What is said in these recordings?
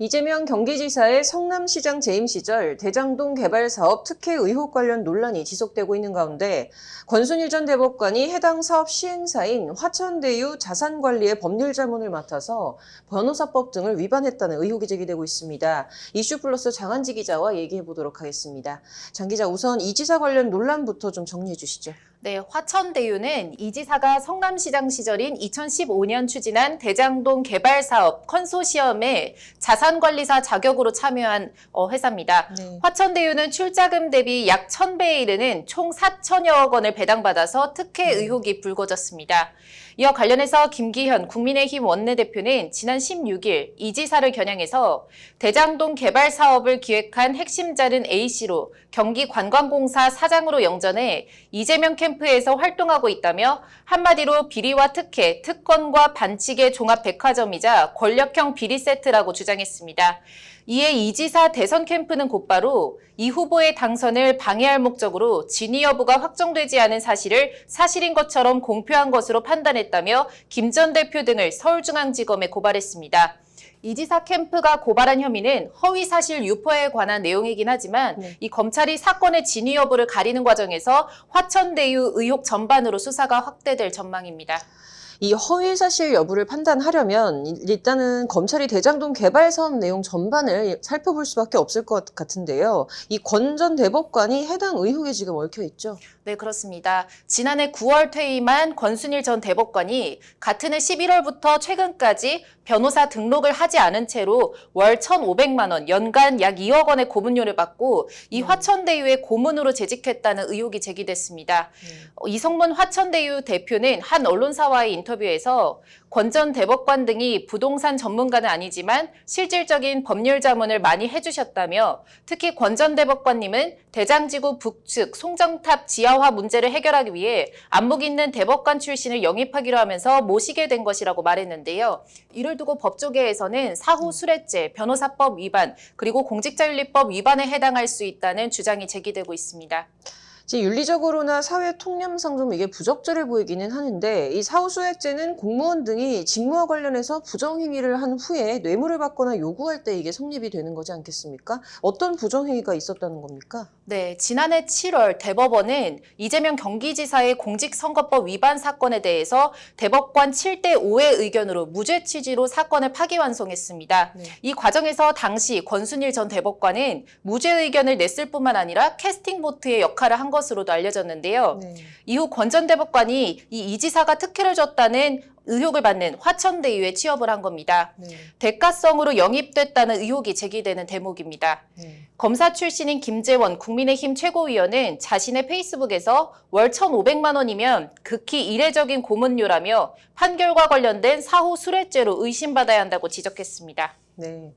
이재명 경기지사의 성남시장 재임 시절 대장동 개발 사업 특혜 의혹 관련 논란이 지속되고 있는 가운데 권순일 전 대법관이 해당 사업 시행사인 화천대유 자산관리의 법률 자문을 맡아서 변호사법 등을 위반했다는 의혹이 제기되고 있습니다. 이슈플러스 장한지 기자와 얘기해 보도록 하겠습니다. 장 기자, 우선 이 지사 관련 논란부터 좀 정리해 주시죠. 네, 화천대유는 이 지사가 성남시장 시절인 2015년 추진한 대장동 개발 사업 컨소시엄에 자산관리사 자격으로 참여한 회사입니다. 네. 화천대유는 출자금 대비 약 1000배에 이르는 총 4천여억 원을 배당받아서 특혜 의혹이 불거졌습니다. 이와 관련해서 김기현 국민의힘 원내대표는 지난 16일 이 지사를 겨냥해서 대장동 개발 사업을 기획한 핵심자는 A씨로 경기관광공사 사장으로 영전해 이재명 캠프에서 활동하고 있다며 한마디로 비리와 특혜, 특권과 반칙의 종합 백화점이자 권력형 비리 세트라고 주장했습니다. 이에 이 지사 대선 캠프는 곧바로 이 후보의 당선을 방해할 목적으로 진위 여부가 확정되지 않은 사실을 사실인 것처럼 공표한 것으로 판단했다며 김 전 대표 등을 서울중앙지검에 고발했습니다. 이 지사 캠프가 고발한 혐의는 허위사실 유포에 관한 내용이긴 하지만 이 검찰이 사건의 진위 여부를 가리는 과정에서 화천대유 의혹 전반으로 수사가 확대될 전망입니다. 이 허위사실 여부를 판단하려면 일단은 검찰이 대장동 개발 사업 내용 전반을 살펴볼 수밖에 없을 것 같은데요. 이 권 전 대법관이 해당 의혹에 지금 얽혀 있죠. 네, 그렇습니다. 지난해 9월 퇴임한 권순일 전 대법관이 같은 해 11월부터 최근까지 변호사 등록을 하지 않은 채로 월 1,500만 원, 연간 약 2억 원의 고문료를 받고 이 화천대유의 고문으로 재직했다는 의혹이 제기됐습니다. 이성문 화천대유 대표는 한 언론사와의 인터뷰에서 권 전 대법관 등이 부동산 전문가는 아니지만 실질적인 법률 자문을 많이 해주셨다며 특히 권 전 대법관님은 대장지구 북측 송정탑 지하화 문제를 해결하기 위해 안목 있는 대법관 출신을 영입하기로 하면서 모시게 된 것이라고 말했는데요. 이를 두고 법조계에서는 사후 수뢰죄, 변호사법 위반, 그리고 공직자윤리법 위반에 해당할 수 있다는 주장이 제기되고 있습니다. 윤리적으로나 사회 통념상 좀 이게 부적절해 보이기는 하는데 이 사후수액죄는 공무원 등이 직무와 관련해서 부정행위를 한 후에 뇌물을 받거나 요구할 때 이게 성립이 되는 거지 않겠습니까? 어떤 부정행위가 있었다는 겁니까? 네, 지난해 7월 대법원은 이재명 경기지사의 공직선거법 위반 사건에 대해서 대법관 7대5의 의견으로 무죄 취지로 사건을 파기환송했습니다. 이 과정에서 당시 권순일 전 대법관은 무죄 의견을 냈을 뿐만 아니라 캐스팅 보트의 역할을 한 것으로도 알려졌는데요. 이후 권 전 대법관이 이 지사가 특혜를 줬다는 의혹을 받는 화천대유에 취업을 한 겁니다. 대가성으로 영입됐다는 의혹이 제기되는 대목입니다. 검사 출신인 김재원 국민의힘 최고위원은 자신의 페이스북에서 월 1,500만 원이면 극히 이례적인 고문료라며 판결과 관련된 사후 수뢰죄로 의심받아야 한다고 지적했습니다. 네.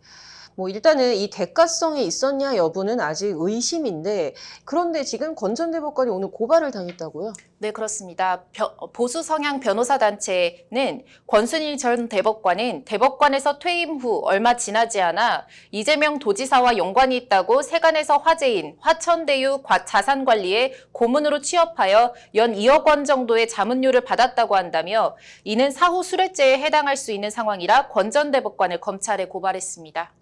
일단은 이 대가성이 있었냐 여부는 아직 의심인데 그런데 지금 권 전 대법관이 오늘 고발을 당했다고요? 네, 그렇습니다. 보수 성향 변호사 단체는 권순일 전 대법관은 대법관에서 퇴임 후 얼마 지나지 않아 이재명 도지사와 연관이 있다고 세간에서 화제인 화천대유 자산관리에 고문으로 취업하여 연 2억 원 정도의 자문료를 받았다고 한다며 이는 사후 수뢰죄에 해당할 수 있는 상황이라 권 전 대법관을 검찰에 고발했습니다.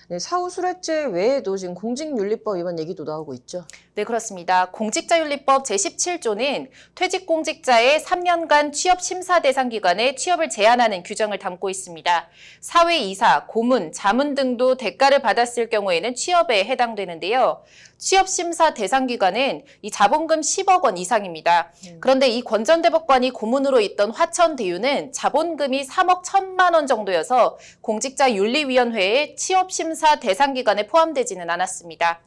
네, 사후수뢰죄 외에도 지금 공직윤리법 위반 얘기도 나오고 있죠. 네, 그렇습니다. 공직자윤리법 제17조는 퇴직공직자의 3년간 취업심사 대상 기관에 취업을 제한하는 규정을 담고 있습니다. 사회이사, 고문, 자문 등도 대가를 받았을 경우에는 취업에 해당되는데요. 취업심사 대상 기관은 이 자본금 10억 원 이상입니다. 그런데 이 권 전 대법관이 고문으로 있던 화천대유는 자본금이 3억 1천만 원 정도여서 공직자윤리위원회의 취업심사 대상 기관에 포함되지는 않았습니다.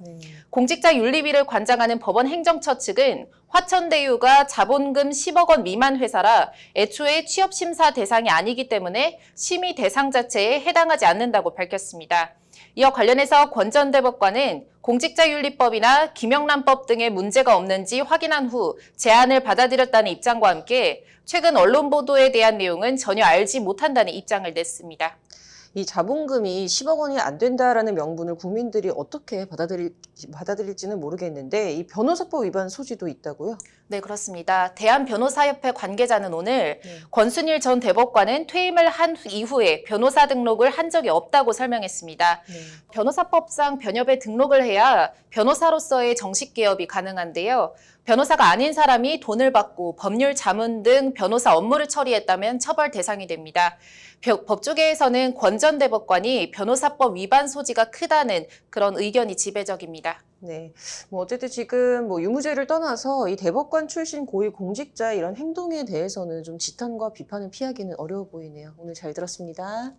공직자윤리위를 관장하는 법원 행정처 측은 화천대유가 자본금 10억 원 미만 회사라 애초에 취업심사 대상이 아니기 때문에 심의 대상 자체에 해당하지 않는다고 밝혔습니다. 이와 관련해서 권 전 대법관은 공직자윤리법이나 김영란법 등의 문제가 없는지 확인한 후 제안을 받아들였다는 입장과 함께 최근 언론 보도에 대한 내용은 전혀 알지 못한다는 입장을 냈습니다. 이 자본금이 10억 원이 안 된다라는 명분을 국민들이 어떻게 받아들일지는 모르겠는데 이 변호사법 위반 소지도 있다고요? 네, 그렇습니다. 대한변호사협회 관계자는 오늘 네. 권순일 전 대법관은 퇴임을 한 이후에 변호사 등록을 한 적이 없다고 설명했습니다. 네. 변호사법상 변협에 등록을 해야 변호사로서의 정식 개업이 가능한데요. 변호사가 아닌 사람이 돈을 받고 법률 자문 등 변호사 업무를 처리했다면 처벌 대상이 됩니다. 법조계에서는 권 전 대법관이 변호사법 위반 소지가 크다는 그런 의견이 지배적입니다. 네. 뭐 어쨌든 지금 뭐 유무죄를 떠나서 이 대법관 출신 고위 공직자 이런 행동에 대해서는 좀 지탄과 비판을 피하기는 어려워 보이네요. 오늘 잘 들었습니다.